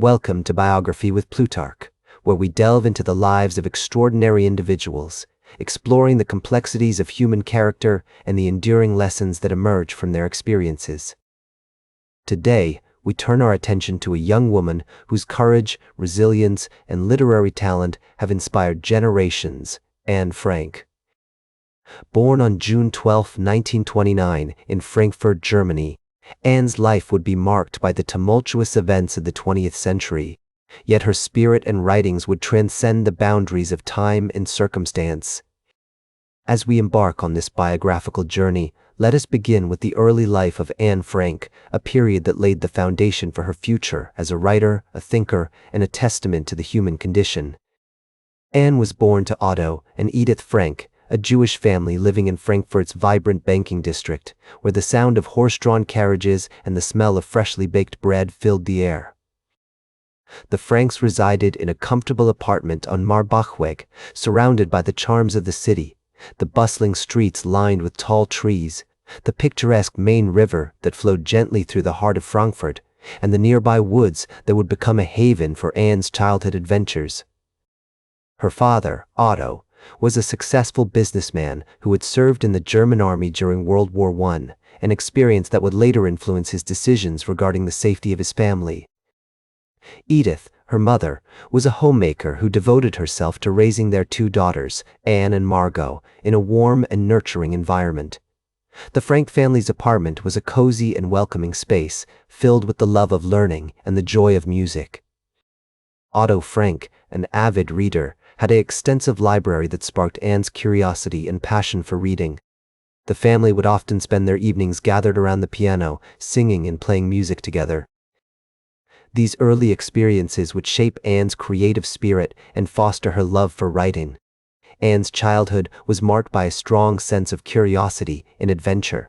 Welcome to Biography with Plutarch, where we delve into the lives of extraordinary individuals, exploring the complexities of human character and the enduring lessons that emerge from their experiences. Today, we turn our attention to a young woman whose courage, resilience, and literary talent have inspired generations, Anne Frank. Born on June 12, 1929, in Frankfurt, Germany, Anne's life would be marked by the tumultuous events of the 20th century, yet her spirit and writings would transcend the boundaries of time and circumstance. As we embark on this biographical journey, let us begin with the early life of Anne Frank, a period that laid the foundation for her future as a writer, a thinker, and a testament to the human condition. Anne was born to Otto and Edith Frank, a Jewish family living in Frankfurt's vibrant banking district, where the sound of horse-drawn carriages and the smell of freshly baked bread filled the air. The Franks resided in a comfortable apartment on Marbachweg, surrounded by the charms of the city, the bustling streets lined with tall trees, the picturesque Main River that flowed gently through the heart of Frankfurt, and the nearby woods that would become a haven for Anne's childhood adventures. Her father, Otto, was a successful businessman who had served in the German army during World War I, an experience that would later influence his decisions regarding the safety of his family. Edith, her mother, was a homemaker who devoted herself to raising their two daughters, Anne and Margot, in a warm and nurturing environment. The Frank family's apartment was a cozy and welcoming space, filled with the love of learning and the joy of music. Otto Frank, an avid reader, had an extensive library that sparked Anne's curiosity and passion for reading. The family would often spend their evenings gathered around the piano, singing and playing music together. These early experiences would shape Anne's creative spirit and foster her love for writing. Anne's childhood was marked by a strong sense of curiosity and adventure.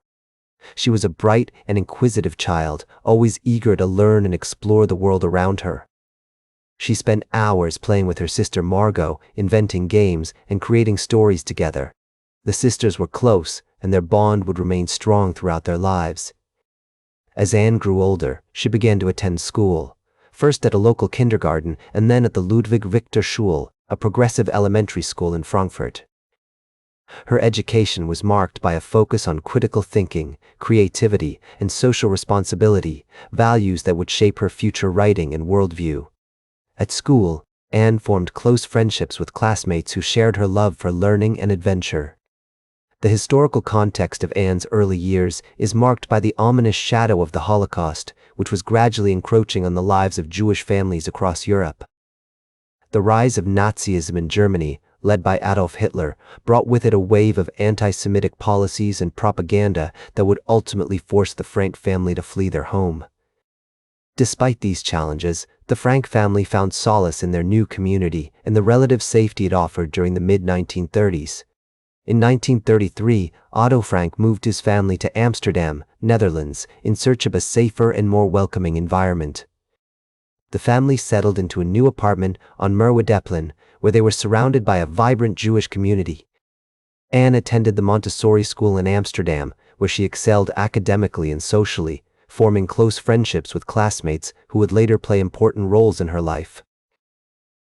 She was a bright and inquisitive child, always eager to learn and explore the world around her. She spent hours playing with her sister Margot, inventing games and creating stories together. The sisters were close, and their bond would remain strong throughout their lives. As Anne grew older, she began to attend school, first at a local kindergarten and then at the Ludwig Victor Schule, a progressive elementary school in Frankfurt. Her education was marked by a focus on critical thinking, creativity, and social responsibility, values that would shape her future writing and worldview. At school, Anne formed close friendships with classmates who shared her love for learning and adventure. The historical context of Anne's early years is marked by the ominous shadow of the Holocaust, which was gradually encroaching on the lives of Jewish families across Europe. The rise of Nazism in Germany, led by Adolf Hitler, brought with it a wave of anti-Semitic policies and propaganda that would ultimately force the Frank family to flee their home. Despite these challenges, the Frank family found solace in their new community and the relative safety it offered during the mid-1930s. In 1933, Otto Frank moved his family to Amsterdam, Netherlands, in search of a safer and more welcoming environment. The family settled into a new apartment on Merwedeplein, where they were surrounded by a vibrant Jewish community. Anne attended the Montessori school in Amsterdam, where she excelled academically and socially, forming close friendships with classmates who would later play important roles in her life.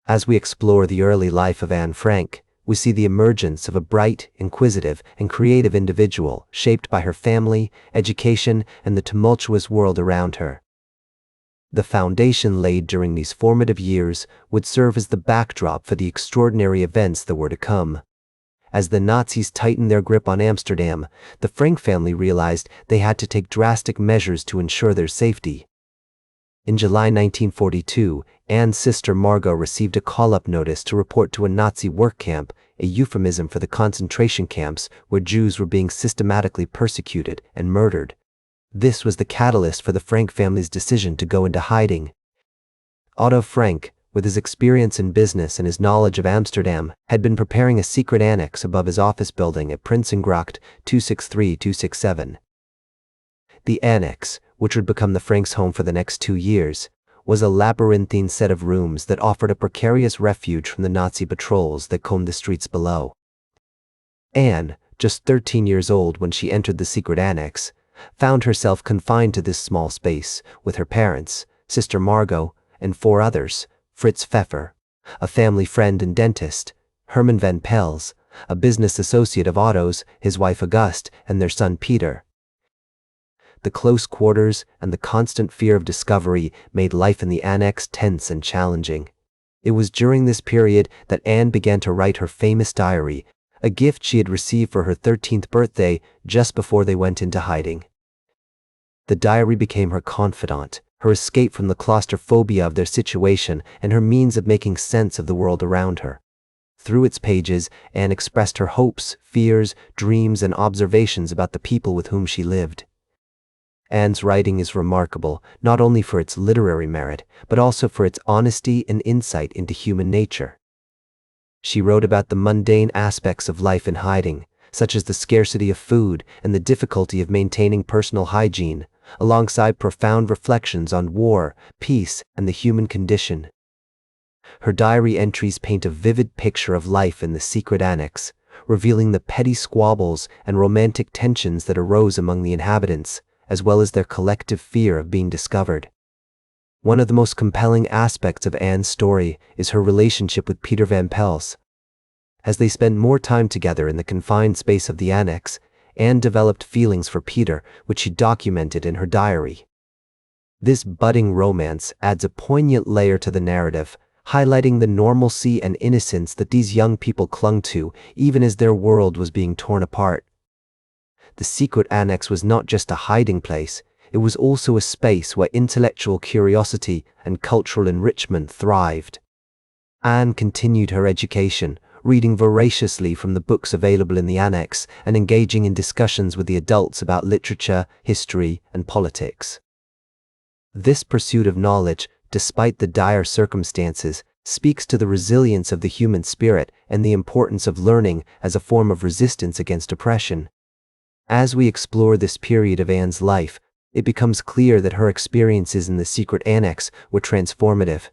As we explore the early life of Anne Frank, we see the emergence of a bright, inquisitive, and creative individual shaped by her family, education, and the tumultuous world around her. The foundation laid during these formative years would serve as the backdrop for the extraordinary events that were to come. As the Nazis tightened their grip on Amsterdam, the Frank family realized they had to take drastic measures to ensure their safety. In July 1942, Anne's sister Margot received a call-up notice to report to a Nazi work camp, a euphemism for the concentration camps where Jews were being systematically persecuted and murdered. This was the catalyst for the Frank family's decision to go into hiding. Otto Frank, with his experience in business and his knowledge of Amsterdam, had been preparing a secret annex above his office building at Prinsengracht 263-267. The annex, which would become the Franks' home for the next 2 years, was a labyrinthine set of rooms that offered a precarious refuge from the Nazi patrols that combed the streets below. Anne, just 13 years old when she entered the secret annex, found herself confined to this small space with her parents, sister Margot, and 4 others: Fritz Pfeffer, a family friend and dentist; Herman van Pels, a business associate of Otto's, his wife Auguste, and their son Peter. The close quarters and the constant fear of discovery made life in the annex tense and challenging. It was during this period that Anne began to write her famous diary, a gift she had received for her 13th birthday just before they went into hiding. The diary became her confidant, her escape from the claustrophobia of their situation, and her means of making sense of the world around her. Through its pages, Anne expressed her hopes, fears, dreams, and observations about the people with whom she lived. Anne's writing is remarkable not only for its literary merit, but also for its honesty and insight into human nature. She wrote about the mundane aspects of life in hiding, such as the scarcity of food and the difficulty of maintaining personal hygiene, alongside profound reflections on war, peace, and the human condition. Her diary entries paint a vivid picture of life in the secret annex, revealing the petty squabbles and romantic tensions that arose among the inhabitants, as well as their collective fear of being discovered. One of the most compelling aspects of Anne's story is her relationship with Peter van Pels. As they spent more time together in the confined space of the annex, Anne developed feelings for Peter, which she documented in her diary. This budding romance adds a poignant layer to the narrative, highlighting the normalcy and innocence that these young people clung to even as their world was being torn apart. The secret annex was not just a hiding place, it was also a space where intellectual curiosity and cultural enrichment thrived. Anne continued her education, reading voraciously from the books available in the annex and engaging in discussions with the adults about literature, history, and politics. This pursuit of knowledge, despite the dire circumstances, speaks to the resilience of the human spirit and the importance of learning as a form of resistance against oppression. As we explore this period of Anne's life, it becomes clear that her experiences in the secret annex were transformative.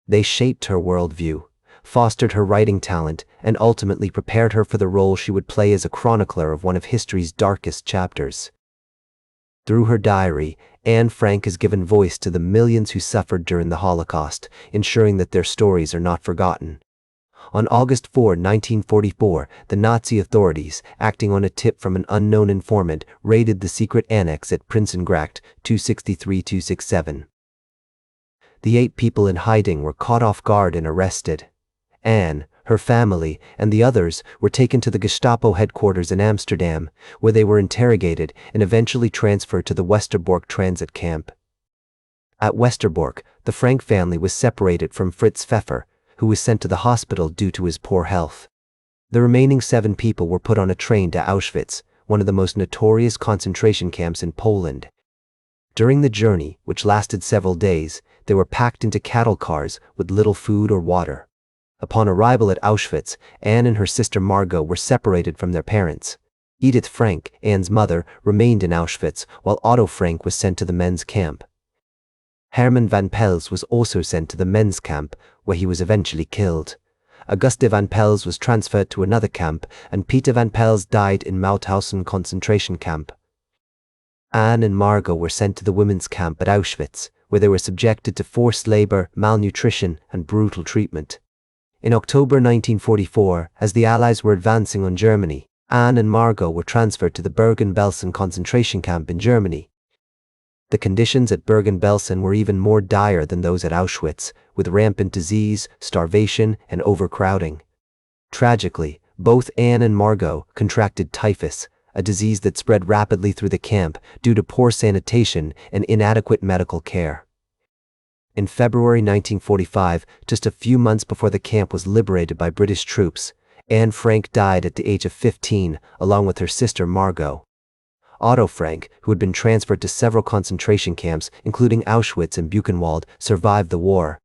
They shaped her worldview, fostered her writing talent, and ultimately prepared her for the role she would play as a chronicler of one of history's darkest chapters. Through her diary, Anne Frank has given voice to the millions who suffered during the Holocaust, ensuring that their stories are not forgotten. On August 4, 1944, the Nazi authorities, acting on a tip from an unknown informant, raided the secret annex at Prinsengracht 263-267. The 8 people in hiding were caught off guard and arrested. Anne, her family, and the others were taken to the Gestapo headquarters in Amsterdam, where they were interrogated and eventually transferred to the Westerbork transit camp. At Westerbork, the Frank family was separated from Fritz Pfeffer, who was sent to the hospital due to his poor health. The remaining 7 people were put on a train to Auschwitz, one of the most notorious concentration camps in Poland. During the journey, which lasted several days, they were packed into cattle cars with little food or water. Upon arrival at Auschwitz, Anne and her sister Margot were separated from their parents. Edith Frank, Anne's mother, remained in Auschwitz, while Otto Frank was sent to the men's camp. Herman van Pels was also sent to the men's camp, where he was eventually killed. Auguste van Pels was transferred to another camp, and Peter van Pels died in Mauthausen concentration camp. Anne and Margot were sent to the women's camp at Auschwitz, where they were subjected to forced labor, malnutrition, and brutal treatment. In October 1944, as the Allies were advancing on Germany, Anne and Margot were transferred to the Bergen-Belsen concentration camp in Germany. The conditions at Bergen-Belsen were even more dire than those at Auschwitz, with rampant disease, starvation, and overcrowding. Tragically, both Anne and Margot contracted typhus, a disease that spread rapidly through the camp due to poor sanitation and inadequate medical care. In February 1945, just a few months before the camp was liberated by British troops, Anne Frank died at the age of 15, along with her sister Margot. Otto Frank, who had been transferred to several concentration camps, including Auschwitz and Buchenwald, survived the war.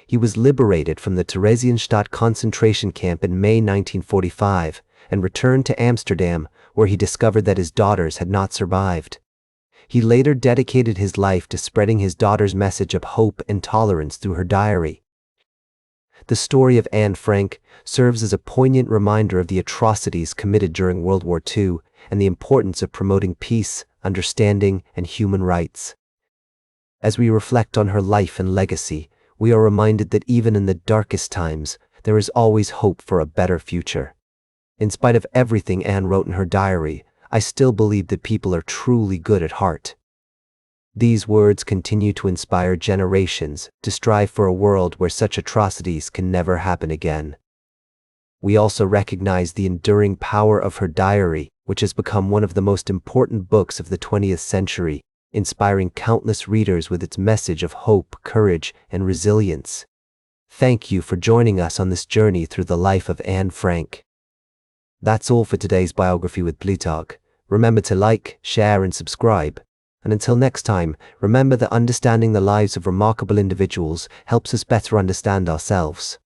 He was liberated from the Theresienstadt concentration camp in May 1945 and returned to Amsterdam, where he discovered that his daughters had not survived. He later dedicated his life to spreading his daughter's message of hope and tolerance through her diary. The story of Anne Frank serves as a poignant reminder of the atrocities committed during World War II and the importance of promoting peace, understanding, and human rights. As we reflect on her life and legacy, we are reminded that even in the darkest times, there is always hope for a better future. In spite of everything Anne wrote in her diary, I still believe that people are truly good at heart. These words continue to inspire generations to strive for a world where such atrocities can never happen again. We also recognize the enduring power of her diary, which has become one of the most important books of the 20th century, inspiring countless readers with its message of hope, courage, and resilience. Thank you for joining us on this journey through the life of Anne Frank. That's all for today's biography with Plutarch. Remember to like, share, and subscribe. And until next time, remember that understanding the lives of remarkable individuals helps us better understand ourselves.